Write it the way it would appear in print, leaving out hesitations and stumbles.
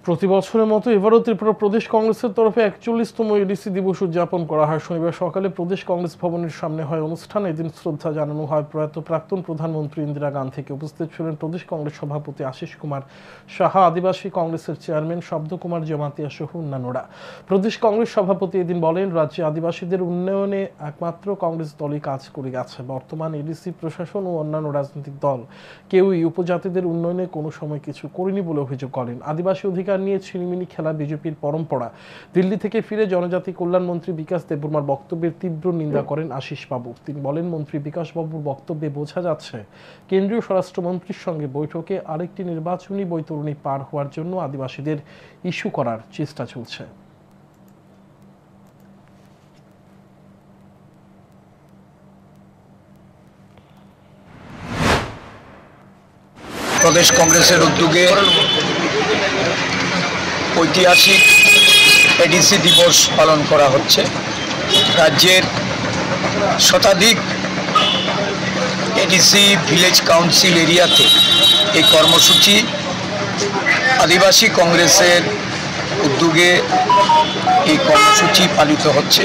প্রতি বছরের মতো এবারও ত্রিপুরা প্রদেশ কংগ্রেসের তরফে 41তম এডিসি দিবস উদযাপন করা হয়। শনিবার সকালে প্রদেশ কংগ্রেস ভবনের সামনে হয় অনুষ্ঠানে। এদিন শ্রদ্ধা জানানো হয় প্রয়াত প্রাক্তন প্রধানমন্ত্রী ইন্দিরা গান্ধীকে। উপস্থিত ছিলেন প্রদেশ কংগ্রেস সভাপতি আশিস কুমার সাহা, আদিবাসী কংগ্রেসের চেয়ারম্যান শব্দ কুমার জমাতিয়া সহ অন্যান্যরা। প্রদেশ কংগ্রেস সভাপতি এদিন বলেন, রাজ্যে আদিবাসীদের উন্নয়নে একমাত্র কংগ্রেস দলই কাজ করে গেছে। বর্তমান এডিসি প্রশাসন ও অন্যান্য রাজনৈতিক দল কেউই উপজাতিদের উন্নয়নে কোনো সময় কিছু করেনি বলে অভিযোগ করেন। আদিবাসী অধিকার নিয়ে ছিনিমিনি খেলা বিজেপির পরম্পরা। দিল্লি থেকে ফিরে জনজাতি কল্যাণ মন্ত্রী বিকাশ দেববর্মার বক্তব্যের তীব্র নিন্দা করেন আশিস বাবু। তিনি বলেন, মন্ত্রী বিকাশ বাবুর বক্তব্যে বোঝা যাচ্ছে কেন্দ্রীয় স্বরাষ্ট্রমন্ত্রীর সঙ্গে বৈঠকে আরেকটি নির্বাচনী বৈতরণী পার হওয়ার জন্য আদিবাসীদের ইস্যু করার চেষ্টা চলছে। প্রদেশ কংগ্রেসের উদ্যোগে ঐতিহাসিক এডিসি দিবস পালন করা হচ্ছে। রাজ্যের শতাধিক এডিসি ভিলেজ কাউন্সিল এরিয়াতে এই কর্মসূচি আদিবাসী কংগ্রেসের উদ্যোগে এই কর্মসূচি পালিত হচ্ছে।